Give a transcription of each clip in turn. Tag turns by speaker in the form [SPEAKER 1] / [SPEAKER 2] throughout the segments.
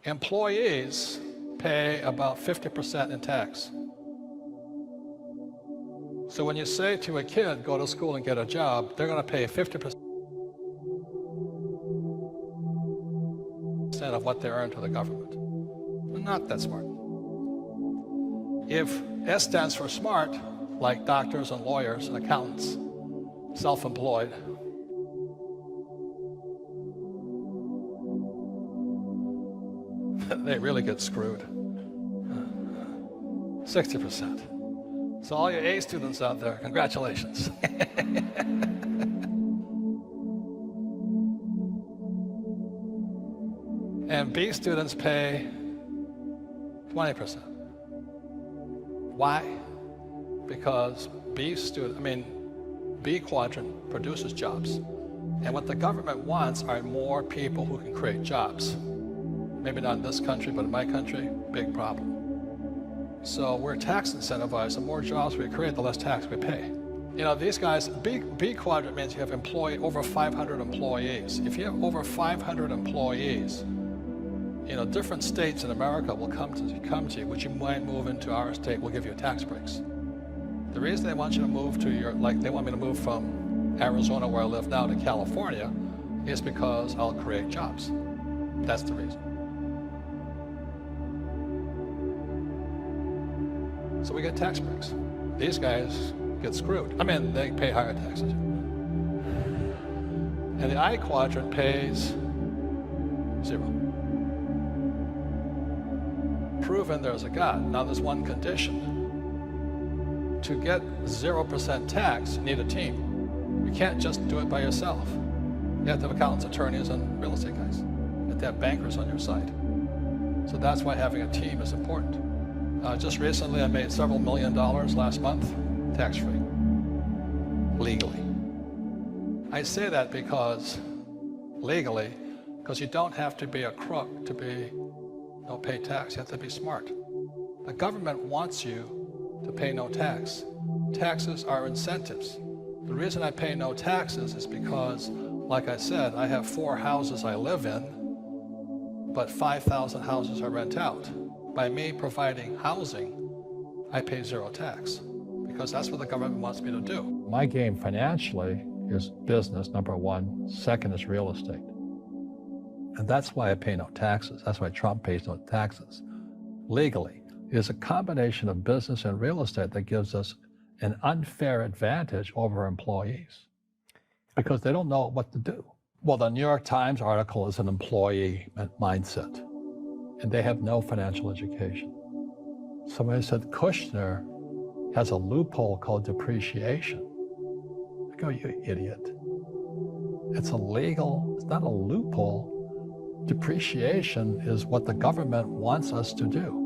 [SPEAKER 1] Employees pay about 50% in tax. So when you say to a kid, go to school and get a job, they're going to pay 50% of what they earn to the government. Not that smart. If S stands for smart, like doctors and lawyers and accountants, self-employed, they really get screwed. 60%. So all you A students out there, congratulations. And B students pay 20%. Why? Because B quadrant produces jobs. And what the government wants are more people who can create jobs. Maybe not in this country, but in my country, big problem. So we're tax incentivized. The more jobs we create, the less tax we pay. You know, these guys, B quadrant means you have over 500 employees. If you have over 500 employees, you know, different states in America will come to you, which you might move into our state, will give you tax breaks. The reason they want you to move to they want me to move from Arizona, where I live now, to California, is because I'll create jobs. That's the reason. So we get tax breaks. These guys get screwed. I mean, they pay higher taxes. And the I quadrant pays 0. Proven there's a God. Now there's one condition. To get 0% tax, you need a team. You can't just do it by yourself. You have to have accountants, attorneys, and real estate guys. You have to have bankers on your side. So that's why having a team is important. Just recently, I made several $1 million last month, tax-free, legally. I say that because legally, because you don't have to be a crook to pay tax. You have to be smart. The government wants you to pay no tax. Taxes are incentives. The reason I pay no taxes is because, like I said, I have 4 houses I live in, but 5,000 houses I rent out. By me providing housing, I pay 0 tax, because that's what the government wants me to do. My game financially is business, number 1. Second is real estate. And that's why I pay no taxes. That's why Trump pays no taxes. Legally, it is a combination of business and real estate that gives us an unfair advantage over employees, because they don't know what to do. Well, the New York Times article is an employee mindset, and they have no financial education. Somebody said Kushner has a loophole called depreciation. I go, you idiot. It's illegal. It's not a loophole. Depreciation is what the government wants us to do.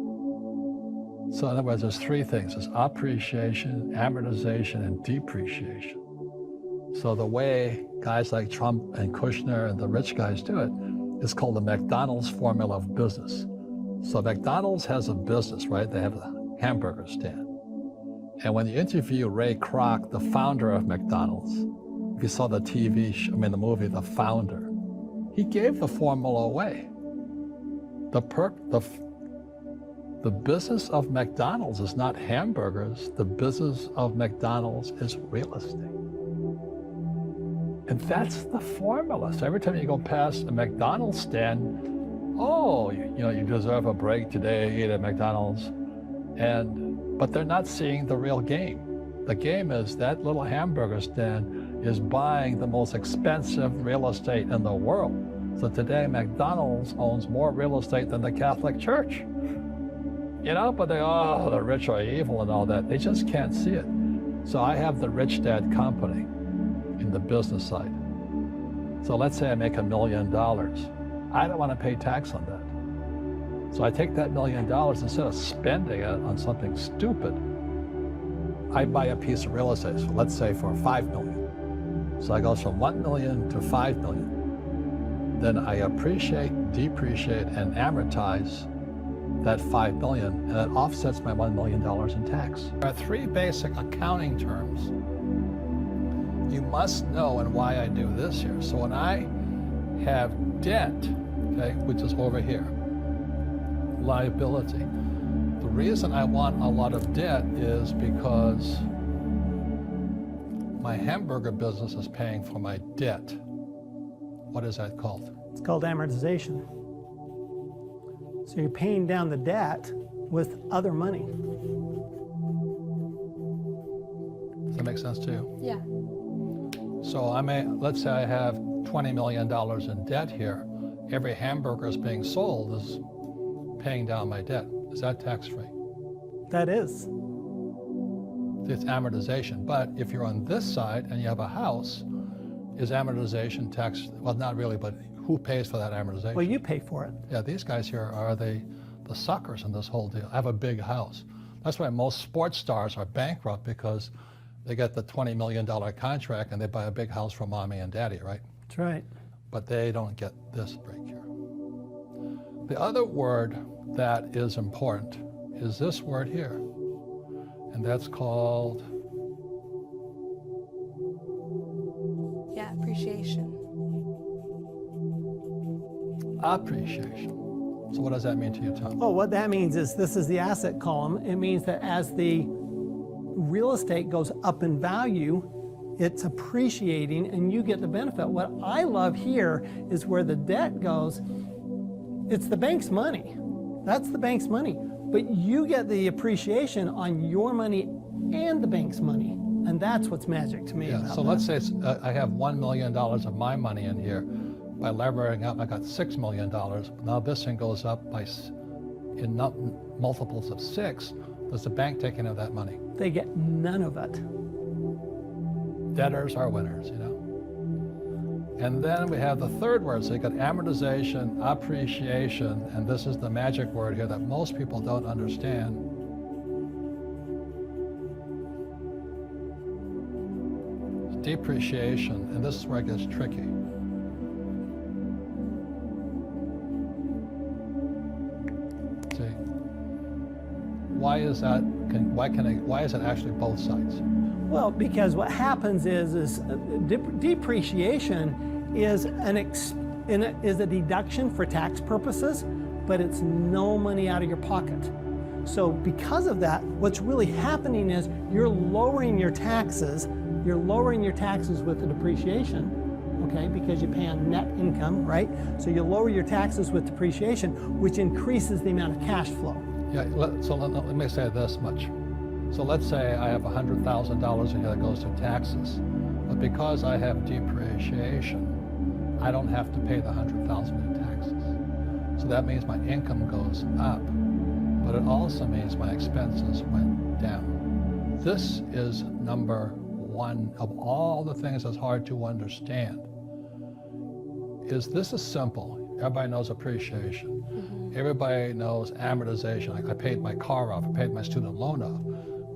[SPEAKER 1] So in other words, there's 3 things. There's appreciation, amortization, and depreciation. So the way guys like Trump and Kushner and the rich guys do it is called the McDonald's formula of business. So McDonald's has a business, right? They have a hamburger stand. And when you interview Ray Kroc, the founder of McDonald's, if you saw the the movie, The Founder, he gave the formula away. The business of McDonald's is not hamburgers. The business of McDonald's is real estate. And that's the formula. So every time you go past a McDonald's stand, oh, you deserve a break today, eat at McDonald's. But they're not seeing the real game. The game is that little hamburger stand is buying the most expensive real estate in the world. So today, McDonald's owns more real estate than the Catholic Church. But the rich are evil and all that. They just can't see it. So I have the Rich Dad Company in the business side. So let's say I make $1 million. I don't want to pay tax on that. So I take that $1 million, instead of spending it on something stupid, I buy a piece of real estate, so let's say for $5 million. So I go from $1 million to $5 million. Then I appreciate, depreciate, and amortize that $5 million, and it offsets my $1 million in tax. There are 3 basic accounting terms you must know and why I do this here. So when I have debt, okay, which is over here, liability. The reason I want a lot of debt is because my hamburger business is paying for my debt. What is that called?
[SPEAKER 2] It's called amortization. So you're paying down the debt with other money.
[SPEAKER 1] Does that make sense to you?
[SPEAKER 3] Yeah.
[SPEAKER 1] So let's say I have $20 million in debt here. Every hamburger is being sold is paying down my debt. Is that tax-free?
[SPEAKER 2] That is.
[SPEAKER 1] It's amortization. But if you're on this side and you have a house, is amortization tax? Well, not really, but who pays for that amortization?
[SPEAKER 2] Well, you pay for it.
[SPEAKER 1] Yeah, these guys here are the suckers in this whole deal. I have a big house. That's why most sports stars are bankrupt, because they get the $20 million contract and they buy a big house for mommy and daddy, right?
[SPEAKER 2] That's right.
[SPEAKER 1] But they don't get this break here. The other word that is important is this word here, and that's called
[SPEAKER 3] appreciation.
[SPEAKER 1] Appreciation. So what does that mean to you, Tom?
[SPEAKER 2] Well, what that means is this is the asset column. It means that as the real estate goes up in value, it's appreciating and you get the benefit. What I love here is where the debt goes, it's the bank's money. That's the bank's money. But you get the appreciation on your money and the bank's money. And that's what's magic to me.
[SPEAKER 1] Yeah,
[SPEAKER 2] about
[SPEAKER 1] so
[SPEAKER 2] that.
[SPEAKER 1] let's say I have $1 million of my money in here. By levering up, I got $6 million. Now this thing goes up by in multiples of 6. Does the bank take any of that money?
[SPEAKER 2] They get none of it.
[SPEAKER 1] Debtors are winners, you know. And then we have the third word. So you got amortization, appreciation, and this is the magic word here that most people don't understand. Depreciation, and this is where it gets tricky. See, why is that? Why is it actually both sides?
[SPEAKER 2] Well, because what happens is depreciation is is a deduction for tax purposes, but it's no money out of your pocket. So because of that, what's really happening is you're lowering your taxes. You're lowering your taxes with the depreciation, okay, because you pay on net income, right? So you lower your taxes with depreciation, which increases the amount of cash flow.
[SPEAKER 1] Yeah, so let me say this much. So let's say I have $100,000 in here that goes to taxes, but because I have depreciation, I don't have to pay the $100,000 in taxes. So that means my income goes up, but it also means my expenses went down. This is number one of all the things that's hard to understand. This is simple. Everybody knows appreciation. Mm-hmm. Everybody knows amortization. I paid my car off, I paid my student loan off.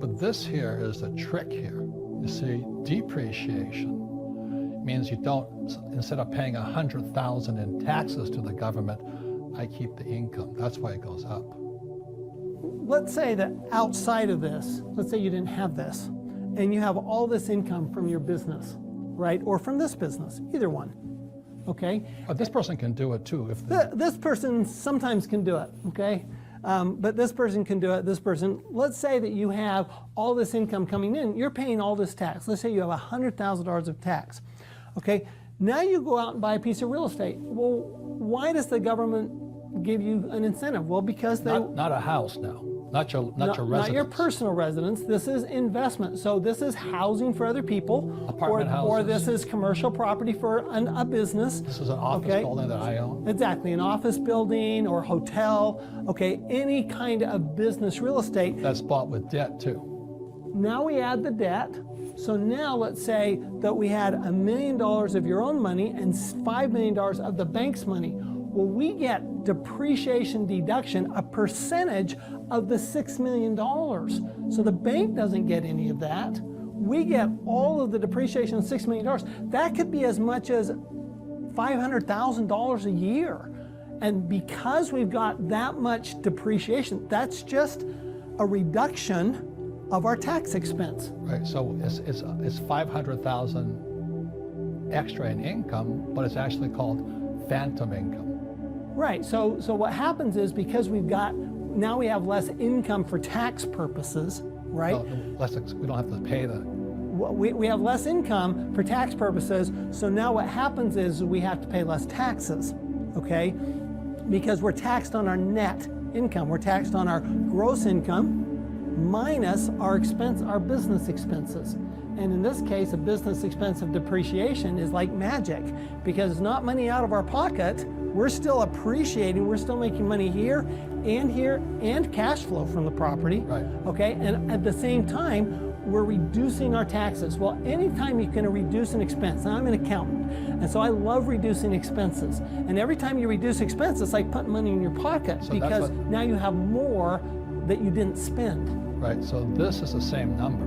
[SPEAKER 1] But this here is the trick here. You see, depreciation means you don't, instead of paying $100,000 in taxes to the government, I keep the income. That's why it goes up.
[SPEAKER 2] Let's say that outside of this, let's say you didn't have this, and you have all this income from your business, right? Or from this business, either one, okay?
[SPEAKER 1] But this person can do it too.
[SPEAKER 2] This person sometimes can do it, okay? But this person can do it, this person. Let's say that you have all this income coming in, you're paying all this tax. Let's say you have $100,000 of tax, okay? Now you go out and buy a piece of real estate. Well, why does the government give you an incentive? Well, because they...
[SPEAKER 1] Not a house now. Not your residence.
[SPEAKER 2] Not your personal residence. This is investment. So this is housing for other people.
[SPEAKER 1] Apartment houses.
[SPEAKER 2] Or this is commercial property for a business.
[SPEAKER 1] This is an office building that I own.
[SPEAKER 2] Exactly, an office building or hotel. Okay, any kind of business real estate.
[SPEAKER 1] That's bought with debt too.
[SPEAKER 2] Now we add the debt. So now let's say that we had $1 million of your own money and $5 million of the bank's money. Well, we get depreciation deduction, a percentage of the $6 million. So the bank doesn't get any of that. We get all of the depreciation of $6 million. That could be as much as $500,000 a year. And because we've got that much depreciation, that's just a reduction of our tax expense.
[SPEAKER 1] Right, so it's 500,000 extra in income, but it's actually called phantom income.
[SPEAKER 2] Right. So what happens is because now we have less income for tax purposes, right?
[SPEAKER 1] We don't have to pay the.
[SPEAKER 2] We have less income for tax purposes, so now what happens is we have to pay less taxes, okay? Because we're taxed on our net income. We're taxed on our gross income minus our business expenses. And in this case, a business expense of depreciation is like magic because it's not money out of our pocket. We're still appreciating, we're still making money here and cash flow from the property.
[SPEAKER 1] Right.
[SPEAKER 2] Okay, and at the same time, we're reducing our taxes. Well, anytime you can reduce an expense, and I'm an accountant, and so I love reducing expenses. And every time you reduce expenses, it's like putting money in your pocket because now you have more that you didn't spend.
[SPEAKER 1] Right, so this is the same number.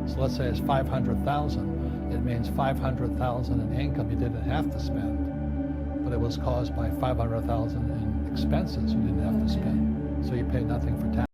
[SPEAKER 1] So let's say it's 500,000. It means 500,000 in income you didn't have to spend, but it was caused by 500,000 in expenses you didn't have to spend. So you pay nothing for tax.